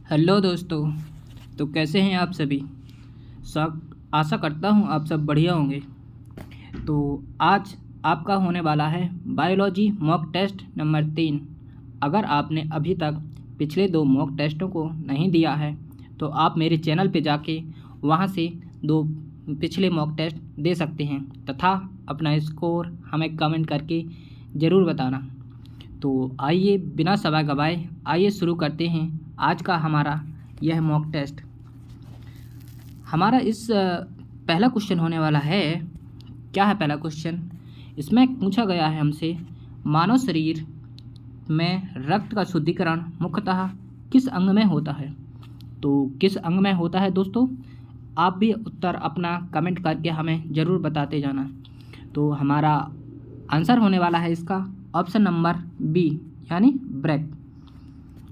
Hello दोस्तों। तो कैसे हैं आप सभी। आशा करता हूँ आप सब बढ़िया होंगे। तो आज आपका होने वाला है बायोलॉजी मॉक टेस्ट नंबर 3। अगर आपने अभी तक पिछले 2 मॉक टेस्टों को नहीं दिया है तो आप मेरे चैनल पे जाके वहाँ से 2 पिछले मॉक टेस्ट दे सकते हैं तथा अपना स्कोर हमें कमेंट करके ज़रूर बताना। तो आइए बिना समय गवाए आइए शुरू करते हैं आज का हमारा यह मॉक टेस्ट। हमारा इस पहला क्वेश्चन होने वाला है। क्या है पहला क्वेश्चन? इसमें पूछा गया है हमसे, मानव शरीर में रक्त का शुद्धिकरण मुख्यतः किस अंग में होता है। तो किस अंग में होता है दोस्तों? आप भी उत्तर अपना कमेंट करके हमें ज़रूर बताते जाना। तो हमारा आंसर होने वाला है इसका ऑप्शन नंबर बी, यानी ब्रेक।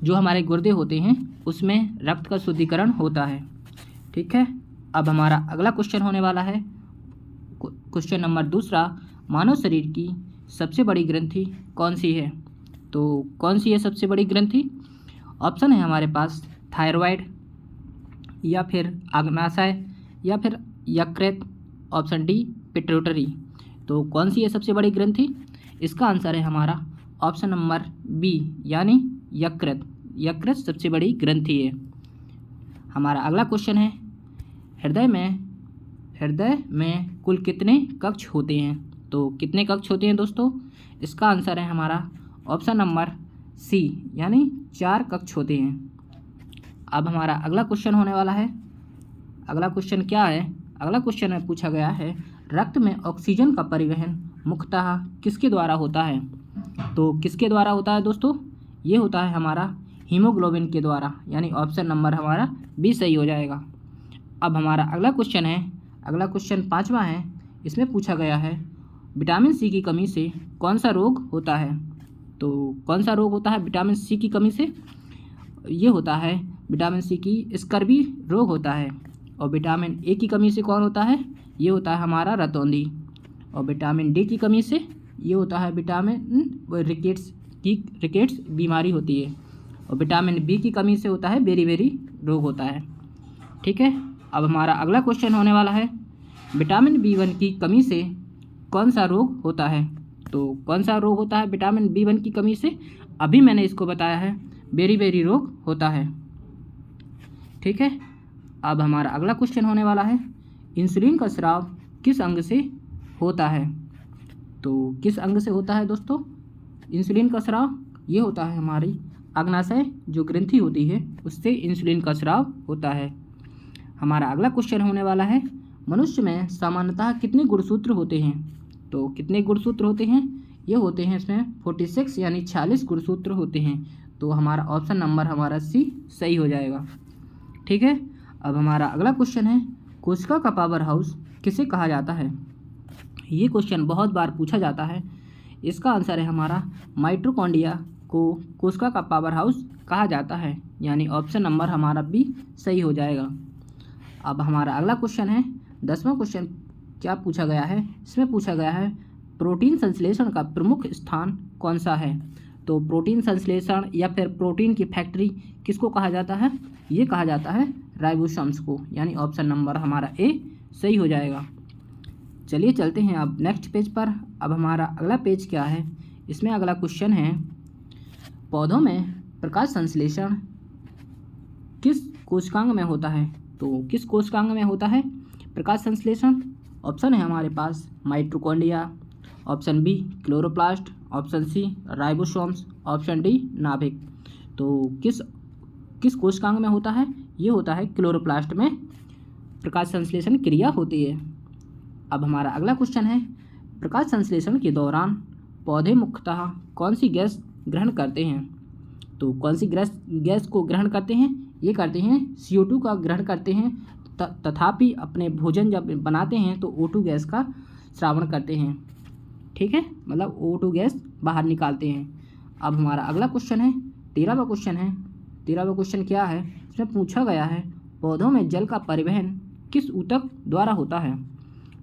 जो हमारे गुर्दे होते हैं उसमें रक्त का शुद्धिकरण होता है। ठीक है। अब हमारा अगला क्वेश्चन होने वाला है क्वेश्चन नंबर दूसरा, मानव शरीर की सबसे बड़ी ग्रंथि कौन सी है। तो कौन सी है सबसे बड़ी ग्रंथि? ऑप्शन है हमारे पास थायराइड, या फिर अग्नाशय, या फिर यकृत, ऑप्शन डी पिट्यूटरी। तो कौन सी है सबसे बड़ी ग्रंथि? इसका आंसर है हमारा ऑप्शन नंबर बी, यानी यकृत। यकृत सबसे बड़ी ग्रंथि है। हमारा अगला क्वेश्चन है, हृदय में कुल कितने कक्ष होते हैं। तो कितने कक्ष होते हैं दोस्तों? इसका आंसर है हमारा ऑप्शन नंबर सी, यानी 4 कक्ष होते हैं। अब हमारा अगला क्वेश्चन होने वाला है। अगला क्वेश्चन क्या है? अगला क्वेश्चन में पूछा गया है, रक्त में ऑक्सीजन का परिवहन मुख्यतः किसके द्वारा होता है। तो किसके द्वारा होता है दोस्तों? ये होता है हमारा हीमोग्लोबिन के द्वारा, यानी ऑप्शन नंबर हमारा बी सही हो जाएगा। अब हमारा अगला क्वेश्चन है, अगला क्वेश्चन 5वां है। इसमें पूछा गया है, विटामिन सी की कमी से कौन सा रोग होता है। तो कौन सा रोग होता है विटामिन सी की कमी से? ये होता है विटामिन सी की स्कर्वी रोग होता है। और विटामिन ए की कमी से कौन होता है? ये होता है हमारा रतौंधी। और विटामिन डी की कमी से ये होता है विटामिन रिकेट्स बीमारी होती है। और विटामिन बी की कमी से होता है बेरी रोग होता है। ठीक है। अब हमारा अगला क्वेश्चन होने वाला है, विटामिन B1 की कमी से कौन सा रोग होता है। तो कौन सा रोग होता है विटामिन B1 की कमी से? अभी मैंने इसको बताया है, बेरी रोग होता है। ठीक है। अब हमारा अगला क्वेश्चन होने वाला है, इंसुलिन का स्राव किस अंग से होता है। तो किस अंग से होता है दोस्तों इंसुलिन का स्राव? ये होता है हमारी अग्नाशय जो ग्रंथि होती है उससे इंसुलिन का स्राव होता है। हमारा अगला क्वेश्चन होने वाला है, मनुष्य में सामान्यतः कितने गुणसूत्र होते हैं। तो कितने गुणसूत्र होते हैं? ये होते हैं इसमें 46, यानी 46 गुणसूत्र होते हैं। तो हमारा ऑप्शन नंबर हमारा सी सही हो जाएगा। ठीक है। अब हमारा अगला क्वेश्चन है, कोशिका का पावर हाउस किसे कहा जाता है। ये क्वेश्चन बहुत बार पूछा जाता है। इसका आंसर है हमारा माइटोकॉन्ड्रिया को कोशिका का पावर हाउस कहा जाता है, यानी ऑप्शन नंबर हमारा बी सही हो जाएगा। अब हमारा अगला क्वेश्चन है 10वां क्वेश्चन। क्या पूछा गया है? इसमें पूछा गया है, प्रोटीन संश्लेषण का प्रमुख स्थान कौन सा है। तो प्रोटीन संश्लेषण या फिर प्रोटीन की फैक्ट्री किसको कहा जाता है? ये कहा जाता है राइबोसोम्स को, यानी ऑप्शन नंबर हमारा ए सही हो जाएगा। चलिए चलते हैं अब नेक्स्ट पेज पर। अब हमारा अगला पेज क्या है? इसमें अगला क्वेश्चन है, पौधों में प्रकाश संश्लेषण किस कोशिकांग में होता है। तो किस कोशिकांग में होता है प्रकाश संश्लेषण? ऑप्शन है हमारे पास mitochondria, option B chloroplast, option C ribosomes, option D नाभिक। तो किस कोशिकांग में होता है? ये होता है क्लोरोप्लास्ट में प्रकाश संश्लेषण क्रिया होती है। अब हमारा अगला क्वेश्चन है, प्रकाश संश्लेषण के दौरान पौधे मुख्यतः कौन सी गैस ग्रहण करते हैं। तो कौन सी गैस को ग्रहण करते हैं? ये करते हैं CO2 का ग्रहण करते हैं, तथापि अपने भोजन जब बनाते हैं तो O2 गैस का श्रावण करते हैं। ठीक है, मतलब O2 गैस बाहर निकालते हैं। अब हमारा अगला क्वेश्चन है 13वां क्वेश्चन है। 13वां क्वेश्चन क्या है? इसमें पूछा गया है, पौधों में जल का परिवहन किस ऊतक द्वारा होता है।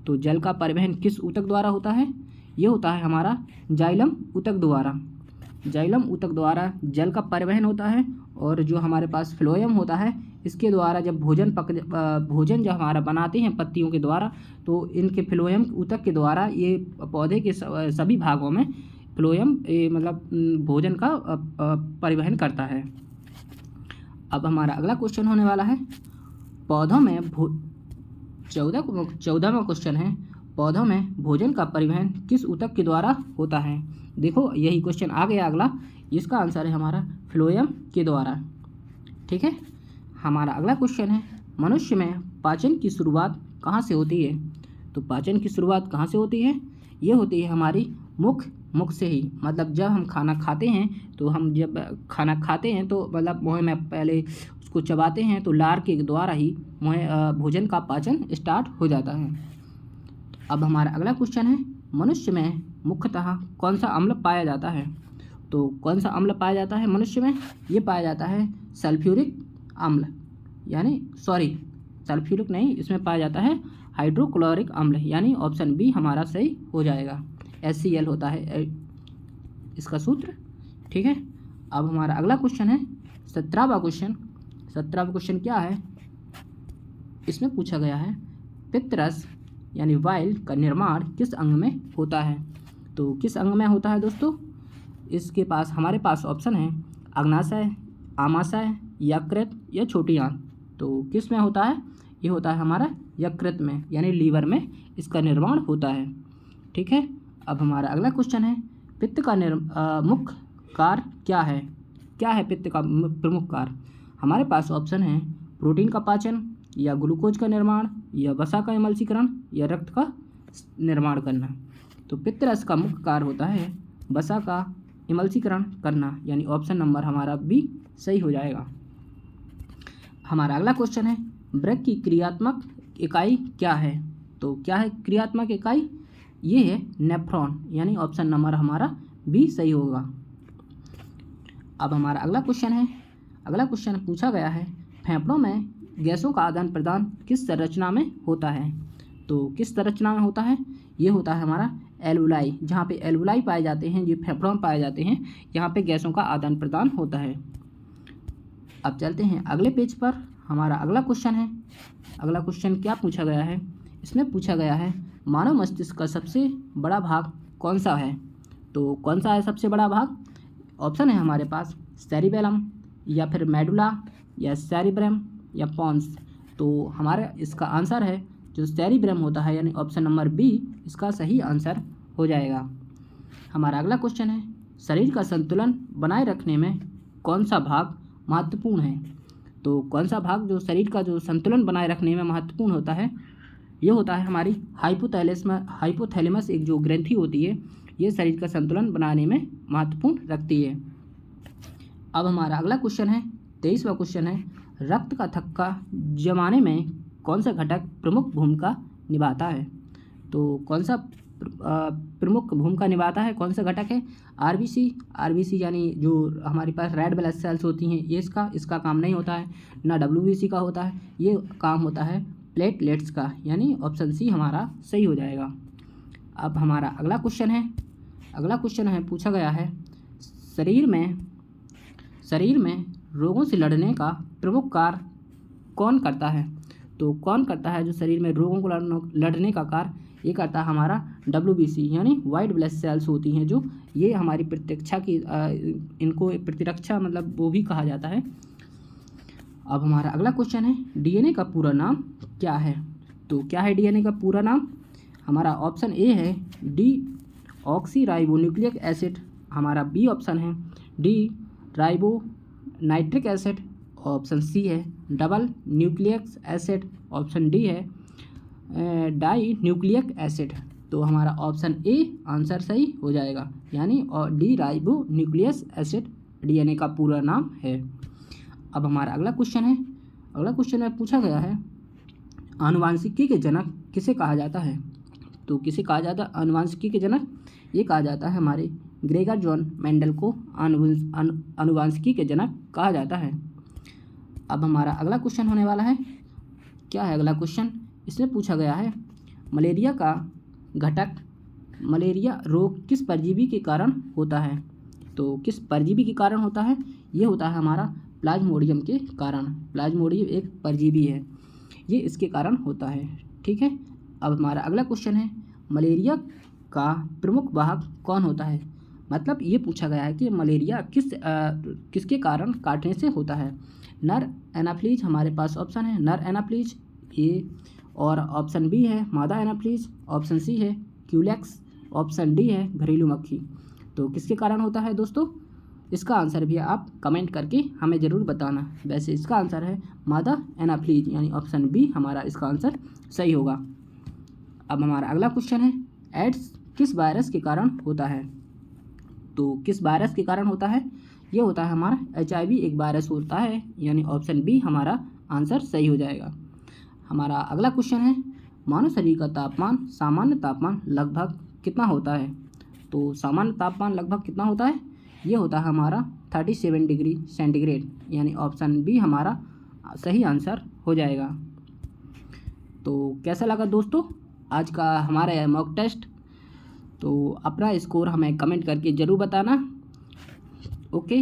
तो जल का परिवहन किस ऊतक द्वारा होता है? ये होता है हमारा जाइलम ऊतक द्वारा। जाइलम ऊतक द्वारा जल का परिवहन होता है, और जो हमारे पास फ्लोएम होता है इसके द्वारा जब भोजन जब हमारा बनाते हैं पत्तियों के द्वारा, तो इनके फ्लोएम ऊतक के द्वारा ये पौधे के सभी भागों में फ्लोएम मतलब भोजन का परिवहन करता है। अब हमारा अगला क्वेश्चन होने वाला है पौधों में 14वां क्वेश्चन है, पौधों में भोजन का परिवहन किस ऊतक के द्वारा होता है। देखो यही क्वेश्चन आ गया अगला, इसका आंसर है हमारा फ्लोएम के द्वारा। ठीक है, हमारा अगला क्वेश्चन है मनुष्य में पाचन की शुरुआत कहाँ से होती है। तो पाचन की शुरुआत कहाँ से होती है, ये होती है हमारी मुख से ही। मतलब जब हम खाना खाते हैं तो हम जब खाना खाते हैं तो मतलब मुँह में पहले उसको चबाते हैं, तो लार के द्वारा ही भोजन का पाचन स्टार्ट हो जाता है। अब हमारा अगला क्वेश्चन है मनुष्य में मुख्यतः कौन सा अम्ल पाया जाता है। तो कौन सा अम्ल पाया जाता है मनुष्य में, ये पाया जाता है सल्फ्यूरिक अम्ल, यानी सल्फ्यूरिक नहीं, इसमें पाया जाता है हाइड्रोक्लोरिक अम्ल, यानी ऑप्शन बी हमारा सही हो जाएगा। HCl होता है इसका सूत्र। ठीक है, अब हमारा अगला क्वेश्चन है 17वां क्वेश्चन क्या है, इसमें पूछा गया है पित्तरस यानी वाइल का निर्माण किस अंग में होता है। तो किस अंग में होता है दोस्तों, इसके पास हमारे पास ऑप्शन है अग्नाशय, आमाशय, यकृत या छोटी आंत। तो किस में होता है, ये होता है हमारा यकृत में, यानी लीवर में इसका निर्माण होता है। ठीक है, अब हमारा अगला क्वेश्चन है पित्त का मुख्य कार्य क्या है पित्त का प्रमुख कार्य। हमारे पास ऑप्शन है प्रोटीन का पाचन, या ग्लूकोज का निर्माण, या वसा का एमल्सीकरण, या रक्त का निर्माण करना। तो पित्तरस का मुख्य कार्य होता है वसा का एमल्सीकरण करना, यानी ऑप्शन नंबर हमारा बी सही हो जाएगा। हमारा अगला क्वेश्चन है वृक्क की क्रियात्मक इकाई क्या है। तो क्या है क्रियात्मक इकाई, ये है नेफ्रॉन, यानी ऑप्शन नंबर हमारा बी सही होगा। अब हमारा अगला क्वेश्चन पूछा गया है फेफड़ों में गैसों का आदान प्रदान किस संरचना में होता है। तो किस संरचना में होता है, ये होता है हमारा एल्वुलाई, जहाँ पे एल्वुलाई पाए जाते हैं, ये फेफड़ों में पाए जाते हैं, यहाँ पे गैसों का आदान प्रदान होता है। अब चलते हैं अगले पेज पर। हमारा अगला क्वेश्चन क्या पूछा गया है, इसमें पूछा गया है मानव मस्तिष्क का सबसे बड़ा भाग कौन सा है। तो कौन सा है सबसे बड़ा भाग, ऑप्शन है हमारे पास सेरिबेलम, या फिर मेडुला, या सेरिब्रम, या पॉन्स। तो हमारा इसका आंसर है जो सेरिब्रम होता है, यानी ऑप्शन नंबर बी इसका सही आंसर हो जाएगा। हमारा अगला क्वेश्चन है शरीर का संतुलन बनाए रखने में कौन सा भाग महत्वपूर्ण है। तो कौन सा भाग जो शरीर का जो संतुलन बनाए रखने में महत्वपूर्ण होता है, ये होता है हमारी हाइपोथैलेमस एक जो ग्रंथि होती है, ये शरीर का संतुलन बनाने में महत्वपूर्ण रखती है। अब हमारा अगला क्वेश्चन है 23वां क्वेश्चन है रक्त का थक्का जमाने में कौन सा घटक प्रमुख भूमिका निभाता है। तो कौन सा प्रमुख भूमिका निभाता है, कौन सा घटक है, आरबीसी यानी जो हमारे पास रेड ब्लड सेल्स होती हैं, ये इसका काम नहीं होता है, ना WBC का होता है, ये काम होता है प्लेटलेट्स का, यानी ऑप्शन सी हमारा सही हो जाएगा। अब हमारा अगला क्वेश्चन है पूछा गया है शरीर में रोगों से लड़ने का प्रमुख कार्य कौन करता है। तो कौन करता है जो शरीर में रोगों को लड़ने का कार्य, ये करता है हमारा WBC, यानी वाइट ब्लड सेल्स होती हैं जो ये हमारी प्रतिरक्षा की इनको प्रतिरक्षा मतलब वो भी कहा जाता है। अब हमारा अगला क्वेश्चन है DNA का पूरा नाम क्या है। तो क्या है DNA का पूरा नाम, हमारा ऑप्शन ए है डीऑक्सीराइबोन्यूक्लिक एसिड, हमारा बी ऑप्शन है ribo nitric acid, option C है double nucleic acid, option D है डाई न्यूक्लिक एसिड। तो हमारा ऑप्शन ए आंसर सही हो जाएगा, यानी और D ribo nucleus acid DNA का पूरा नाम है। अब हमारा अगला क्वेश्चन में पूछा गया है आनुवांशिकी के जनक किसे कहा जाता है। तो किसे कहा जाता है आनुवांशिकी के जनक, ये कहा जाता है हमारे ग्रेगर जॉन मेंडल को आनुवांशिकी के जनक कहा जाता है। अब हमारा अगला क्वेश्चन होने वाला है, क्या है अगला क्वेश्चन, इसमें पूछा गया है मलेरिया रोग किस परजीवी के कारण होता है। तो किस परजीवी के कारण होता है? ये होता है हमारा प्लाज्मोडियम के कारण। प्लाज्मोडियम एक परजीवी है, ये इसके कारण होता है। ठीक है, अब हमारा अगला क्वेश्चन है, मलेरिया का प्रमुख वाहक कौन होता है? मतलब ये पूछा गया है कि मलेरिया किसके कारण काटने से होता है। नर एनाफ्लीज हमारे पास ऑप्शन है, नर एनाफ्लीज ए, और ऑप्शन बी है मादा एनाफ्लीज, ऑप्शन सी है क्यूलेक्स, ऑप्शन डी है घरेलू मक्खी। तो किसके कारण होता है दोस्तों? इसका आंसर भी आप कमेंट करके हमें ज़रूर बताना। वैसे इसका आंसर है मादा एनाफ्लीज, यानी ऑप्शन बी हमारा इसका आंसर सही होगा। अब हमारा अगला क्वेश्चन है, एड्स किस वायरस के कारण होता है? तो किस वायरस के कारण होता है? ये होता है हमारा HIV एक वायरस होता है, यानी ऑप्शन बी हमारा आंसर सही हो जाएगा। हमारा अगला क्वेश्चन है, मानव शरीर का तापमान सामान्य तापमान लगभग कितना होता है? तो सामान्य तापमान लगभग कितना होता है? ये होता है हमारा 37 डिग्री सेंटीग्रेड, यानी ऑप्शन बी हमारा सही आंसर हो जाएगा। तो कैसा लगा दोस्तों आज का हमारा यह मॉक टेस्ट? तो अपना स्कोर हमें कमेंट करके ज़रूर बताना। ओके।